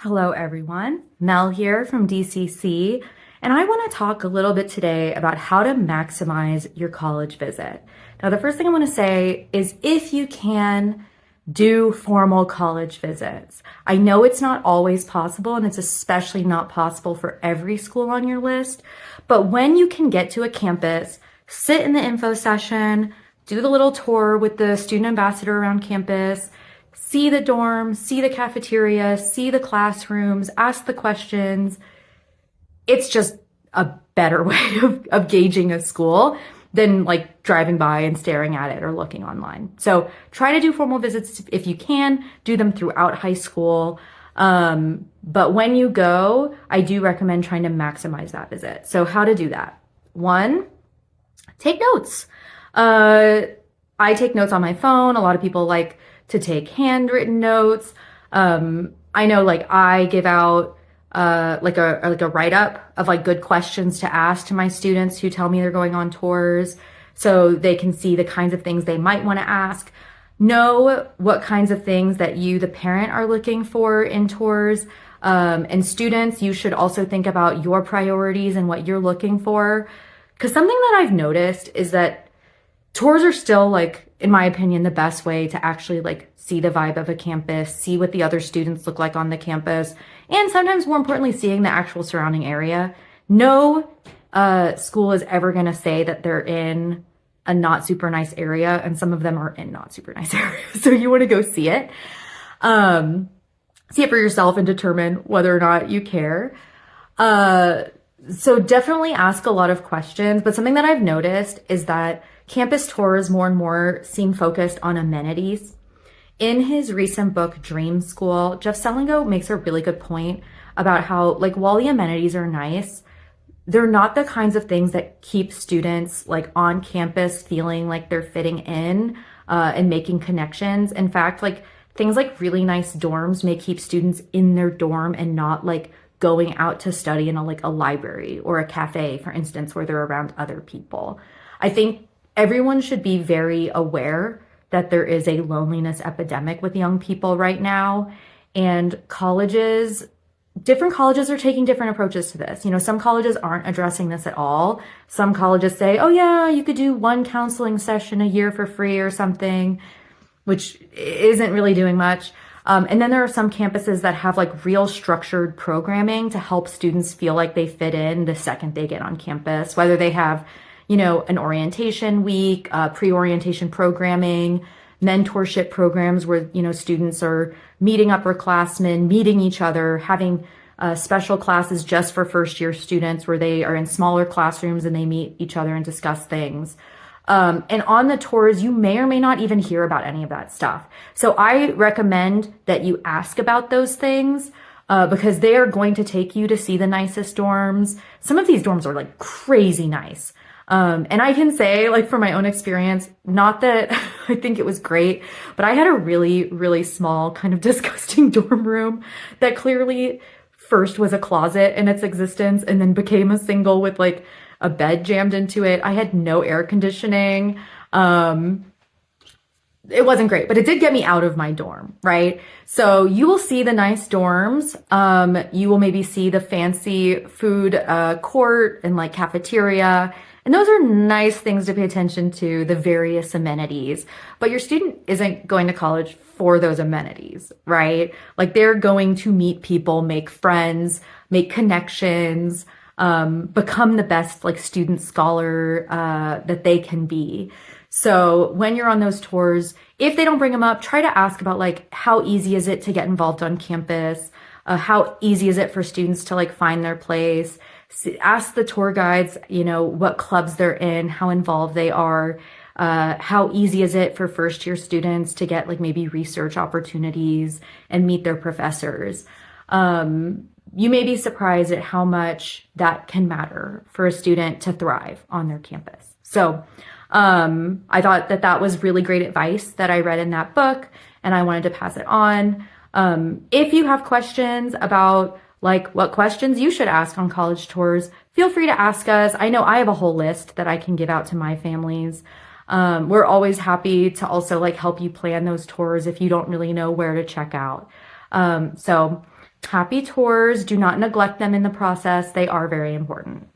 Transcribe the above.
Hello, everyone. Mel here from DCC, and I want to talk a little bit today about how to maximize your college visit. Now, the first thing I want to say is if you can, do formal college visits. I know it's not always possible, and it's especially not possible for every school on your list, but when you can get to a campus, sit in the info session, do the little tour with the student ambassador around campus, see the dorm, see the cafeteria, see the classrooms, ask the questions. It's just a better way of gauging a school than like driving by and staring at it or looking online. So try to do formal visits if you can, do them throughout high school. But when you go, I do recommend trying to maximize that visit. So how to do that? One, take notes. I take notes on my phone. A lot of people like to take handwritten notes. I know like I give out like a write-up of like good questions to ask to my students who tell me they're going on tours so they can see the kinds of things they might want to ask. Know what kinds of things that you, the parent, are looking for in tours. And students, you should also think about your priorities and what you're looking for. Because something that I've noticed is that tours are still like, in my opinion, the best way to actually like see the vibe of a campus, see what the other students look like on the campus, and sometimes more importantly, seeing the actual surrounding area. No school is ever going to say that they're in a not super nice area, and some of them are in not super nice areas. So you want to go see it. See it for yourself and determine whether or not you care. So definitely ask a lot of questions, but something that I've noticed is that campus tours more and more seem focused on amenities. In his recent book, Dream School, Jeff Selingo makes a really good point about how, like, while the amenities are nice, they're not the kinds of things that keep students like on campus feeling like they're fitting in and making connections. In fact, like things like really nice dorms may keep students in their dorm and not like going out to study in a library or a cafe, for instance, where they're around other people. I think everyone should be very aware that there is a loneliness epidemic with young people right now. And different colleges are taking different approaches to this. You know, some colleges aren't addressing this at all. Some colleges say, oh yeah, you could do one counseling session a year for free or something, which isn't really doing much. And then there are some campuses that have like real structured programming to help students feel like they fit in the second they get on campus, whether they have, you know, an orientation week, pre-orientation programming, mentorship programs where, you know, students are meeting upperclassmen, meeting each other, having special classes just for first year students where they are in smaller classrooms and they meet each other and discuss things. And on the tours, you may or may not even hear about any of that stuff. So I recommend that you ask about those things because they are going to take you to see the nicest dorms. Some of these dorms are like crazy nice. And I can say, like, from my own experience, not that I think it was great, but I had a really, really small, kind of disgusting dorm room that clearly first was a closet in its existence and then became a single with like a bed jammed into it. I had no air conditioning. It wasn't great, but it did get me out of my dorm, right? So you will see the nice dorms. You will maybe see the fancy food court and like cafeteria. And those are nice things to pay attention to, the various amenities. But your student isn't going to college for those amenities, right? Like they're going to meet people, make friends, make connections, become the best like student scholar that they can be. So when you're on those tours, if they don't bring them up, try to ask about like how easy is it to get involved on campus? How easy is it for students to like find their place? Ask the tour guides, you know, what clubs they're in, how involved they are. How easy is it for first year students to get like maybe research opportunities and meet their professors? You may be surprised at how much that can matter for a student to thrive on their campus. So I thought that that was really great advice that I read in that book, and I wanted to pass it on. If you have questions about like what questions you should ask on college tours, feel free to ask us. I know I have a whole list that I can give out to my families. We're always happy to also like help you plan those tours if you don't really know where to check out. So Happy tours. Do not neglect them in the process. They are very important.